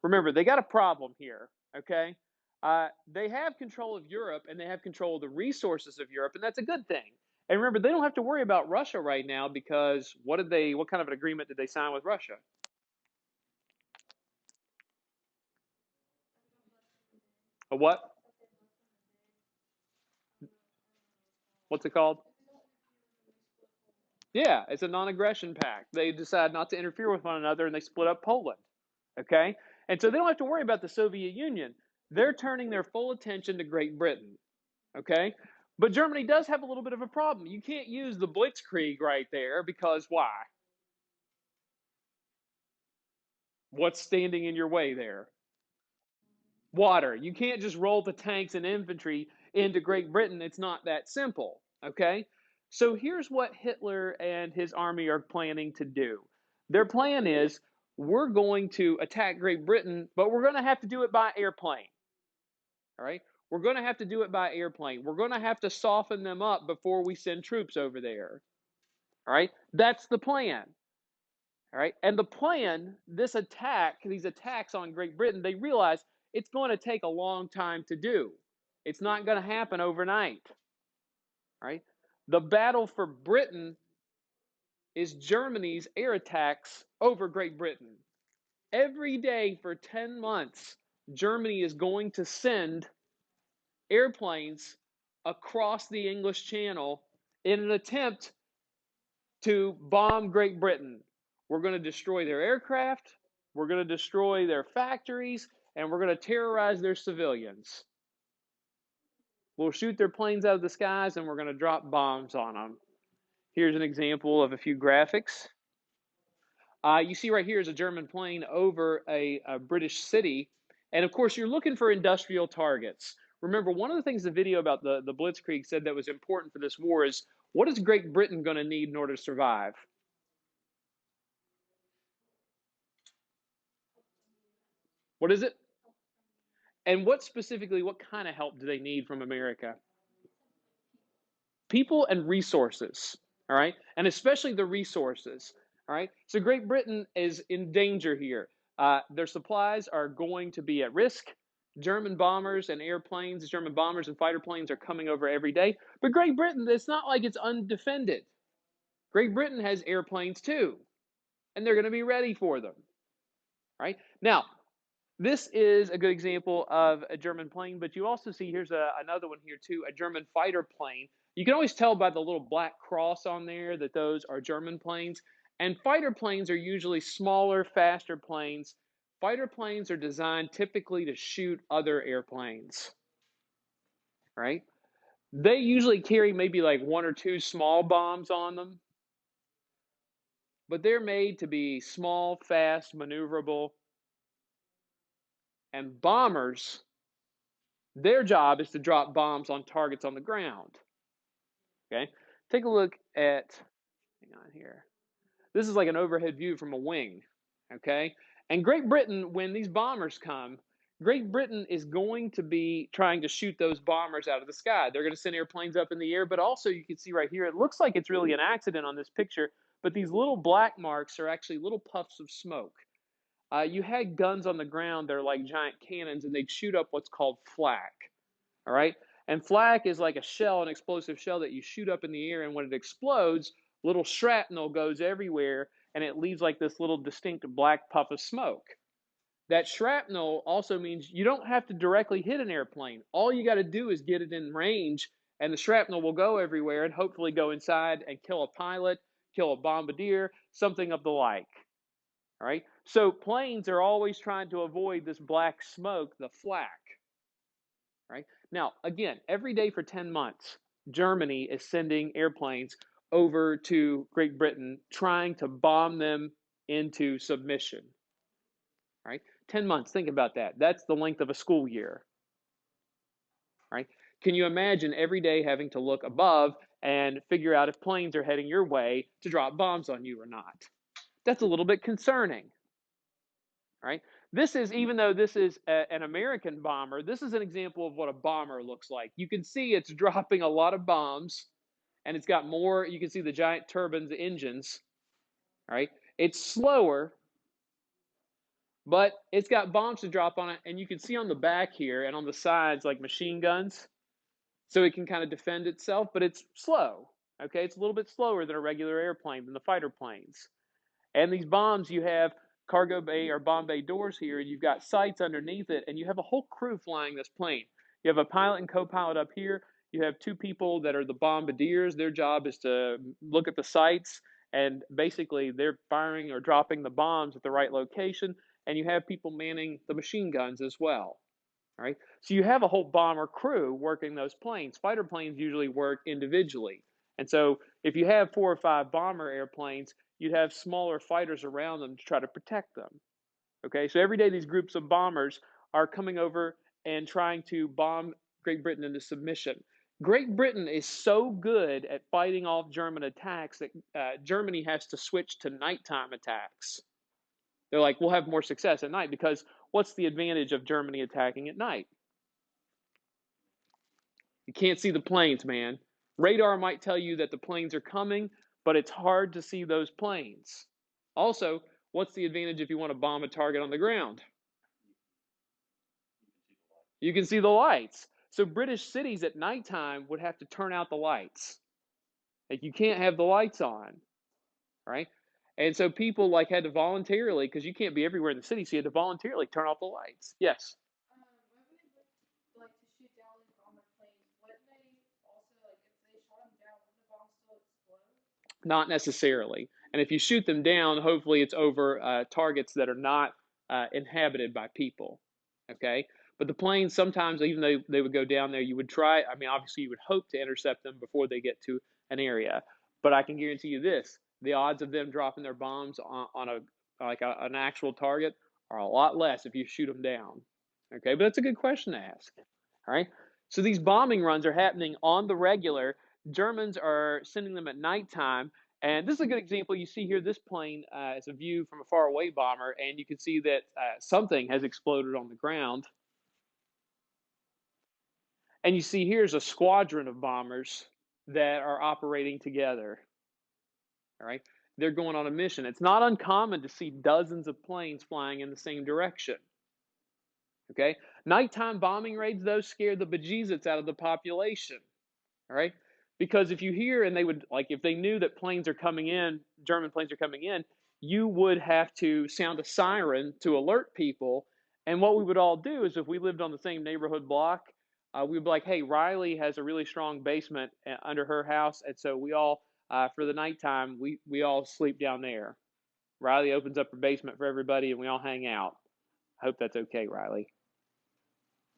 Remember, they got a problem here, okay? They have control of Europe and they have control of the resources of Europe, and that's a good thing. And remember, they don't have to worry about Russia right now because what kind of an agreement did they sign with Russia? A what? What's it called? Yeah, it's a non-aggression pact. They decide not to interfere with one another and they split up Poland. Okay? And so they don't have to worry about the Soviet Union. They're turning their full attention to Great Britain. Okay? But Germany does have a little bit of a problem. You can't use the blitzkrieg right there because why? What's standing in your way there? Water. You can't just roll the tanks and infantry into Great Britain. It's not that simple. Okay? So here's what Hitler and his army are planning to do. Their plan is we're going to attack Great Britain, but we're going to have to do it by airplane. All right? We're going to have to do it by airplane. We're going to have to soften them up before we send troops over there. All right? That's the plan. All right? And the plan, these attacks on Great Britain, they realize it's going to take a long time to do. It's not going to happen overnight. All right? The battle for Britain is Germany's air attacks over Great Britain. Every day for 10 months, Germany is going to send airplanes across the English Channel in an attempt to bomb Great Britain. We're going to destroy their aircraft, we're going to destroy their factories, and we're going to terrorize their civilians. We'll shoot their planes out of the skies and we're going to drop bombs on them. Here's an example of a few graphics. You see right here is a German plane over a British city. And of course, you're looking for industrial targets. Remember, one of the things the video about the Blitzkrieg said that was important for this war is what is Great Britain going to need in order to survive? What is it? And what kind of help do they need from America? People and resources, all right? And especially the resources, all right? So Great Britain is in danger here. Their supplies are going to be at risk. German bombers and airplanes, German bombers and fighter planes are coming over every day. But Great Britain, it's not like it's undefended. Great Britain has airplanes too, and they're going to be ready for them, right? Now, this is a good example of a German plane, but you also see here's another one here too, a German fighter plane. You can always tell by the little black cross on there that those are German planes. And fighter planes are usually smaller, faster planes. Fighter planes are designed typically to shoot other airplanes, right? They usually carry maybe like one or two small bombs on them, but they're made to be small, fast, maneuverable. And bombers, their job is to drop bombs on targets on the ground. Okay, take a look at, hang on here. This is like an overhead view from a wing. Okay, and Great Britain, when these bombers come, Great Britain is going to be trying to shoot those bombers out of the sky. They're going to send airplanes up in the air, but also you can see right here, it looks like it's really an accident on this picture, but these little black marks are actually little puffs of smoke. You had guns on the ground that are like giant cannons, and they'd shoot up what's called flak. All right, and flak is like a shell, an explosive shell that you shoot up in the air, and when it explodes, little shrapnel goes everywhere, and it leaves like this little distinct black puff of smoke. That shrapnel also means you don't have to directly hit an airplane. All you got to do is get it in range, and the shrapnel will go everywhere and hopefully go inside and kill a pilot, kill a bombardier, something of the like. All right. So planes are always trying to avoid this black smoke, the flak. Right. Now, again, every day for 10 months, Germany is sending airplanes over to Great Britain, trying to bomb them into submission. Right. 10 months. Think about that. That's the length of a school year. Right. Can you imagine every day having to look above and figure out if planes are heading your way to drop bombs on you or not? That's a little bit concerning. Right? This is, even though this is an American bomber, this is an example of what a bomber looks like. You can see it's dropping a lot of bombs, and it's got more, you can see the giant turbines, the engines, right? It's slower, But it's got bombs to drop on it, and you can see on the back here and on the sides like machine guns, so it can kind of defend itself, but it's slow. Okay, it's a little bit slower than a regular airplane, than the fighter planes. And these bombs, you have cargo bay or bomb bay doors here, and you've got sights underneath it, and you have a whole crew flying this plane. You have a pilot and co-pilot up here. You have two people that are the bombardiers. Their job is to look at the sights, and basically they're firing or dropping the bombs at the right location. And you have people manning the machine guns as well. All right. So you have a whole bomber crew working those planes. Fighter planes usually work individually. And so if you have 4 or 5 bomber airplanes, you'd have smaller fighters around them to try to protect them. Okay. So every day these groups of bombers are coming over and trying to bomb Great Britain into submission. Great Britain is so good at fighting off German attacks that Germany has to switch to nighttime attacks. They're like, we'll have more success at night because what's the advantage of Germany attacking at night? You can't see the planes, man. Radar might tell you that the planes are coming, but it's hard to see those planes. Also, what's the advantage if you want to bomb a target on the ground? You can see the lights. So British cities at nighttime would have to turn out the lights. Like you can't have the lights on, right? And so people like had to voluntarily, because you can't be everywhere in the city, so you had to voluntarily turn off the lights. Yes. Not necessarily. And if you shoot them down, hopefully it's over targets that are not inhabited by people. Okay. But the planes sometimes, even though they would go down there, you would try. I mean, obviously, you would hope to intercept them before they get to an area. But I can guarantee you this: the odds of them dropping their bombs on an actual target are a lot less if you shoot them down. Okay, but that's a good question to ask. All right. So these bombing runs are happening on the regular. Germans are sending them at nighttime. And this is a good example. You see here, this plane is a view from a faraway bomber, and you can see that something has exploded on the ground. And you see here's a squadron of bombers that are operating together. All right. They're going on a mission. It's not uncommon to see dozens of planes flying in the same direction. Okay. Nighttime bombing raids, those scare the bejesus out of the population. All right. Because if you hear and they would like if they knew that planes are coming in, German planes are coming in, you would have to sound a siren to alert people. And what we would all do is if we lived on the same neighborhood block, we'd be like, hey, Riley has a really strong basement under her house. And so we all, for the nighttime, we all sleep down there. Riley opens up her basement for everybody and we all hang out. I hope that's okay, Riley.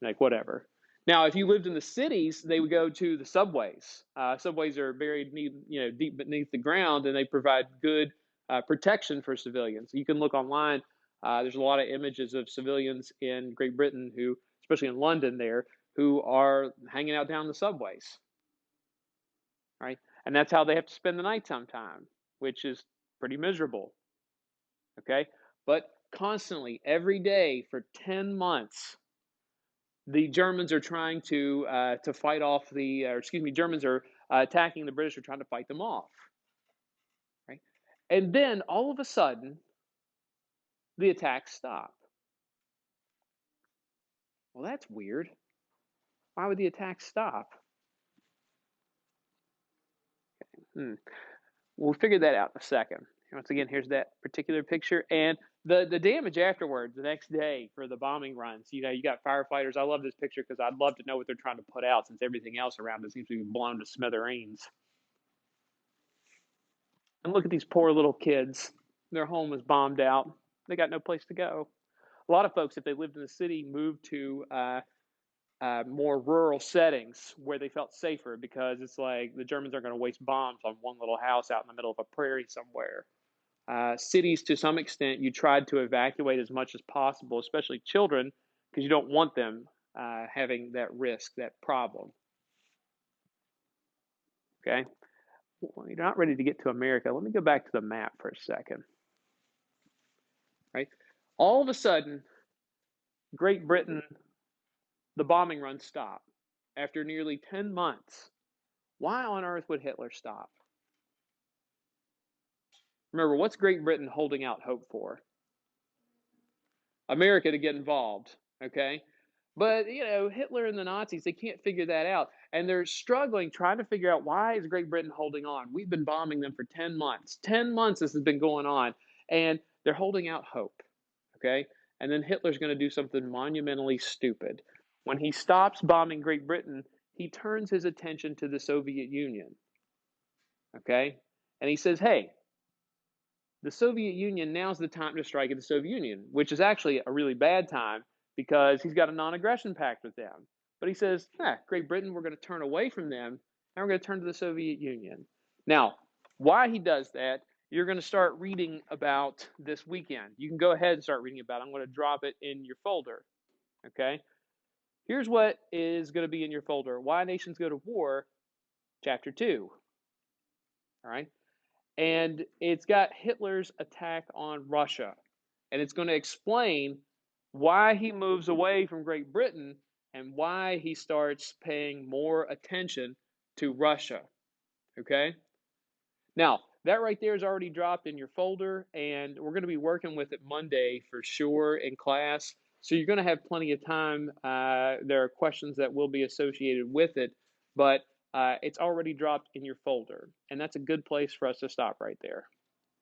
Like, whatever. Now, if you lived in the cities, they would go to the subways. Subways are buried, deep beneath the ground, and they provide good protection for civilians. You can look online. There's a lot of images of civilians in Great Britain who, especially in London, there, who are hanging out down the subways, right? And that's how they have to spend the night sometime, which is pretty miserable. Okay, but constantly, every day for 10 months, the Germans are trying to fight off Germans are attacking the British, are trying to fight them off, right? And then all of a sudden, the attacks stop. Well, that's weird. Why would the attacks stop? Hmm. We'll figure that out in a second. Once again, here's that particular picture and the damage afterwards, the next day for the bombing runs. You got firefighters. I love this picture because I'd love to know what they're trying to put out since everything else around it seems to be blown to smithereens. And look at these poor little kids. Their home was bombed out. They got no place to go. A lot of folks, if they lived in the city, moved to more rural settings where they felt safer because it's like the Germans aren't going to waste bombs on one little house out in the middle of a prairie somewhere. Cities, to some extent, you tried to evacuate as much as possible, especially children, because you don't want them having that risk, that problem. Okay? Well, you're not ready to get to America. Let me go back to the map for a second. Right? All of a sudden, Great Britain, the bombing run stopped after nearly 10 months. Why on earth would Hitler stop? Remember, what's Great Britain holding out hope for? America to get involved, okay? But, Hitler and the Nazis, they can't figure that out. And they're struggling, trying to figure out why is Great Britain holding on? We've been bombing them for 10 months. 10 months this has been going on. And they're holding out hope, okay? And then Hitler's going to do something monumentally stupid. When he stops bombing Great Britain, he turns his attention to the Soviet Union, okay? And he says, hey, the Soviet Union, now's the time to strike at the Soviet Union, which is actually a really bad time because he's got a non-aggression pact with them. But he says, Great Britain, we're going to turn away from them and we're going to turn to the Soviet Union. Now, why he does that, you're going to start reading about this weekend. You can go ahead and start reading about it. I'm going to drop it in your folder, okay? Here's what is going to be in your folder. Why Nations Go to War, Chapter 2, all right? And it's got Hitler's attack on Russia. And it's going to explain why he moves away from Great Britain and why he starts paying more attention to Russia. Okay? Now, that right there is already dropped in your folder, and we're going to be working with it Monday for sure in class. So you're going to have plenty of time. There are questions that will be associated with it, but it's already dropped in your folder, and that's a good place for us to stop right there.